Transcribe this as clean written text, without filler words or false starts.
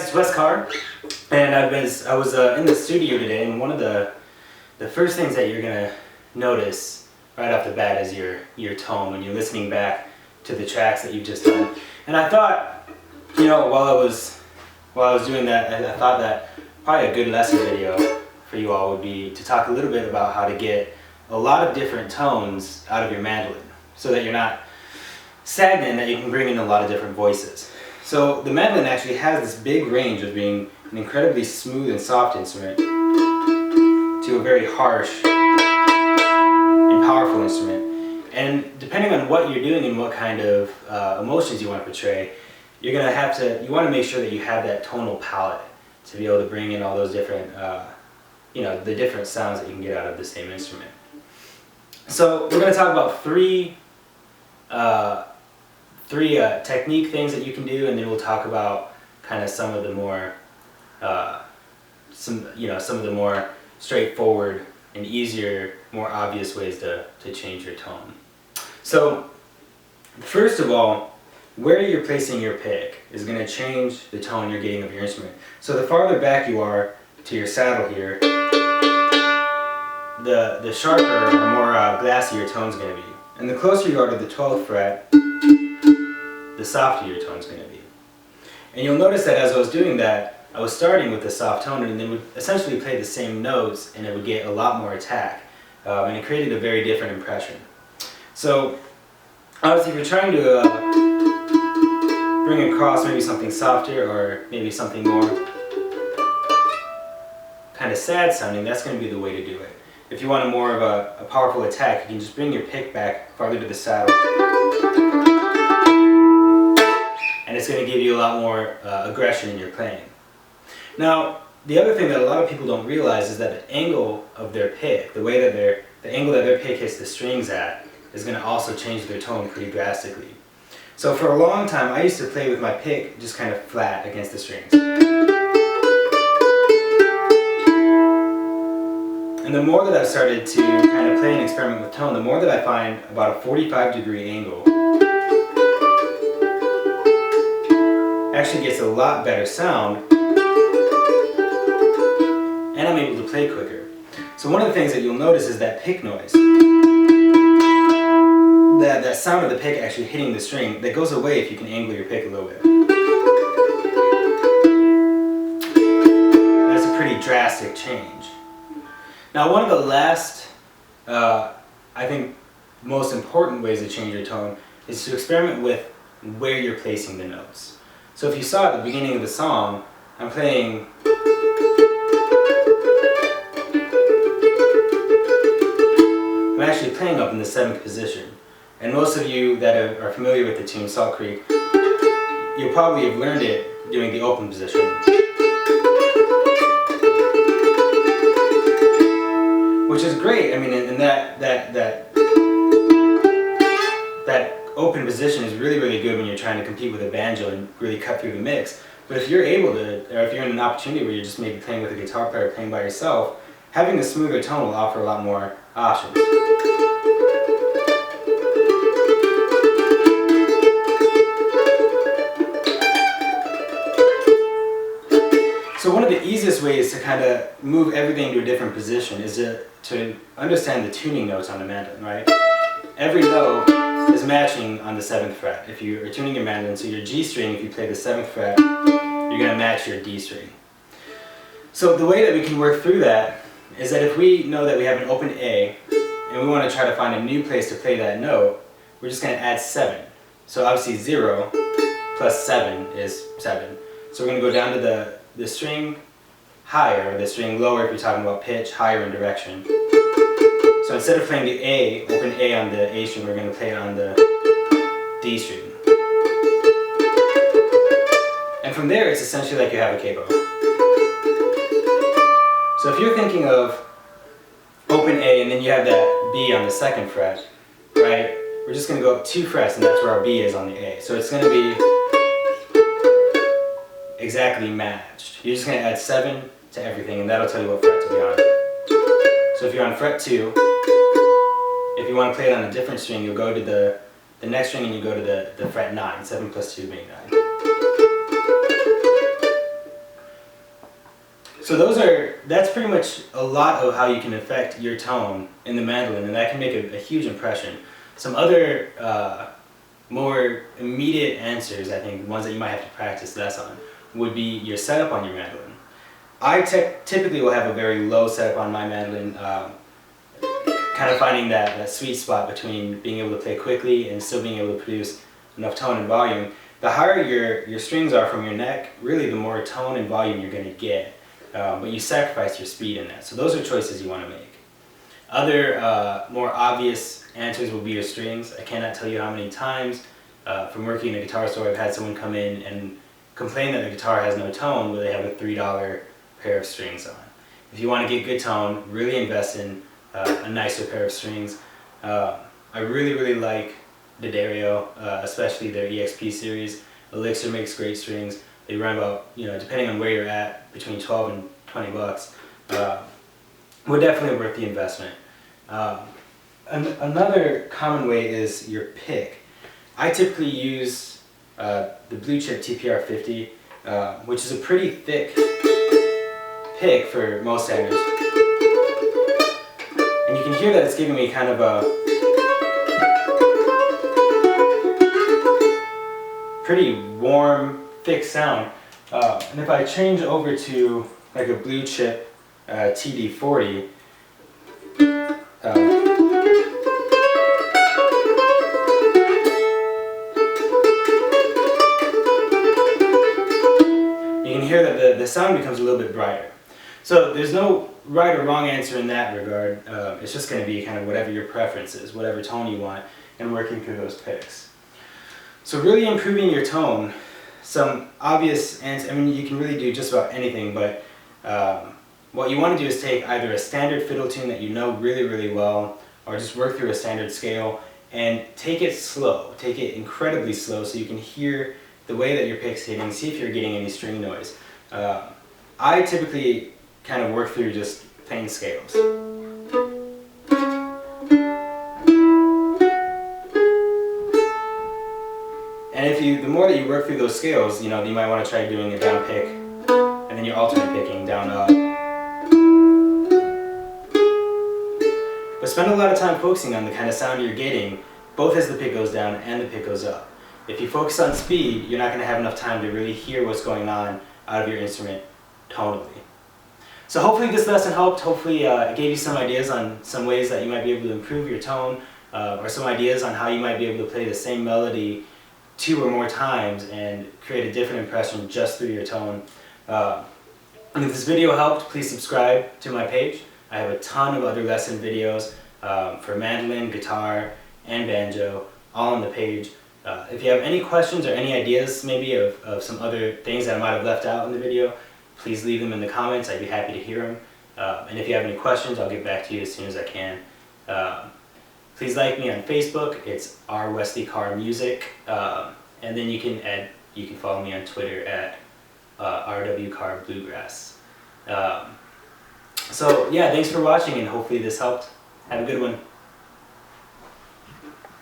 guys, it's Wes Carr, and I was in the studio today, and one of the first things that you're gonna notice right off the bat is your tone when you're listening back to the tracks that you've just done. And I thought, you know, while I was doing that, I thought that probably a good lesson video for you all would be to talk a little bit about how to get a lot of different tones out of your mandolin, so that you're not stagnant, that you can bring in a lot of different voices. So the mandolin actually has this big range of being an incredibly smooth and soft instrument to a very harsh and powerful instrument. And depending on what you're doing and what kind of emotions you want to portray, you want to make sure that you have that tonal palette to be able to bring in all those different, the different sounds that you can get out of the same instrument. So we're going to talk about three technique things that you can do, and then we'll talk about kind of some of the more some of the more straightforward and easier, more obvious ways to change your tone. So first of all, where you're placing your pick is going to change the tone you're getting of your instrument. So the farther back you are to your saddle here, the sharper or more glassy your tone's going to be. And the closer you are to the 12th fret, the softer your tone's going to be. And you'll notice that as I was doing that, I was starting with the soft tone and then would essentially play the same notes, and it would get a lot more attack. And it created a very different impression. So obviously if you're trying to bring across maybe something softer or maybe something more kind of sad sounding, that's going to be the way to do it. If you want more of a powerful attack, you can just bring your pick back farther to the saddle. And it's going to give you a lot more aggression in your playing. Now, the other thing that a lot of people don't realize is that the angle of their pick, the angle that their pick hits the strings at, is going to also change their tone pretty drastically. So for a long time, I used to play with my pick just kind of flat against the strings. And the more that I've started to kind of play and experiment with tone, the more that I find about a 45-degree angle actually gets a lot better sound, and I'm able to play quicker. So one of the things that you'll notice is that pick noise. That sound of the pick actually hitting the string, that goes away if you can angle your pick a little bit. That's a pretty drastic change. Now, one of the last, I think, most important ways to change your tone is to experiment with where you're placing the notes. So if you saw at the beginning of the song, I'm playing I'm actually playing up in the 7th position. And most of you that are familiar with the tune Salt Creek, you'll probably have learned it doing the open position. Which is great. I mean, and that open position is really, really good when you're trying to compete with a banjo and really cut through the mix. But if you're able to, or if you're in an opportunity where you're just maybe playing with a guitar player, playing by yourself, having a smoother tone will offer a lot more options. So one of the easiest ways to kind of move everything to a different position is to understand the tuning notes on the mandolin, right? Every note is matching on the 7th fret. If you are tuning your mandolin, so your G string, if you play the 7th fret, you're going to match your D string. So the way that we can work through that is that if we know that we have an open A, and we want to try to find a new place to play that note, we're just going to add 7. So obviously 0 plus 7 is 7. So we're going to go down to the string higher, or the string lower if you're talking about pitch, higher in direction. So instead of playing the A, open A on the A string, we're going to play it on the D string. And from there, it's essentially like you have a capo. So if you're thinking of open A and then you have that B on the 2nd fret, right? We're just going to go up 2 frets, and that's where our B is on the A. So it's going to be exactly matched. You're just going to add 7 to everything, and that'll tell you what fret to be on. So if you're on fret 2, if you want to play it on a different string, you'll go to the next string and you go to the fret 9, 7 plus 2 being 9. So that's pretty much a lot of how you can affect your tone in the mandolin, and that can make a huge impression. Some other more immediate answers, I think, ones that you might have to practice less on, would be your setup on your mandolin. I typically will have a very low setup on my mandolin, kind of finding that sweet spot between being able to play quickly and still being able to produce enough tone and volume. The higher your strings are from your neck, really the more tone and volume you're going to get, but you sacrifice your speed in that. So those are choices you want to make. Other more obvious answers will be your strings. I cannot tell you how many times from working in a guitar store I've had someone come in and complain that the guitar has no tone, but they have a $3 pair of strings on. If you want to get good tone, really invest in a nicer pair of strings. I really like D'Addario, especially their EXP series. Elixir makes great strings. They run about, depending on where you're at, between 12 and 20 bucks. Would definitely worth the investment. Another common way is your pick. I typically use the Blue Chip TPR 50, which is a pretty thick pick for most standards. And you can hear that it's giving me kind of a pretty warm, thick sound. And if I change over to like a Blue Chip TD40, you can hear that the sound becomes a little bit brighter. So there's no right or wrong answer in that regard. It's just going to be kind of whatever your preference is, whatever tone you want, and working through those picks. So really improving your tone, some obvious answers, I mean, you can really do just about anything, but what you want to do is take either a standard fiddle tune that you know really well, or just work through a standard scale and take it slow, take it incredibly slow so you can hear the way that your pick's hitting, see if you're getting any string noise. I typically kind of work through just plain scales. And the more that you work through those scales, you might want to try doing a down pick, and then you're alternate picking down up. But spend a lot of time focusing on the kind of sound you're getting, both as the pick goes down and the pick goes up. If you focus on speed, you're not going to have enough time to really hear what's going on out of your instrument tonally. So hopefully this lesson helped. Hopefully it gave you some ideas on some ways that you might be able to improve your tone, or some ideas on how you might be able to play the same melody 2 or more times and create a different impression just through your tone. And if this video helped, please subscribe to my page. I have a ton of other lesson videos for mandolin, guitar, and banjo, all on the page. If you have any questions or any ideas maybe of some other things that I might have left out in the video, please leave them in the comments. I'd be happy to hear them. And if you have any questions, I'll get back to you as soon as I can. Please like me on Facebook. It's R. Wesley Carr Music. And then you can follow me on Twitter at RW Carr Bluegrass. So yeah, thanks for watching, and hopefully this helped. Have a good one.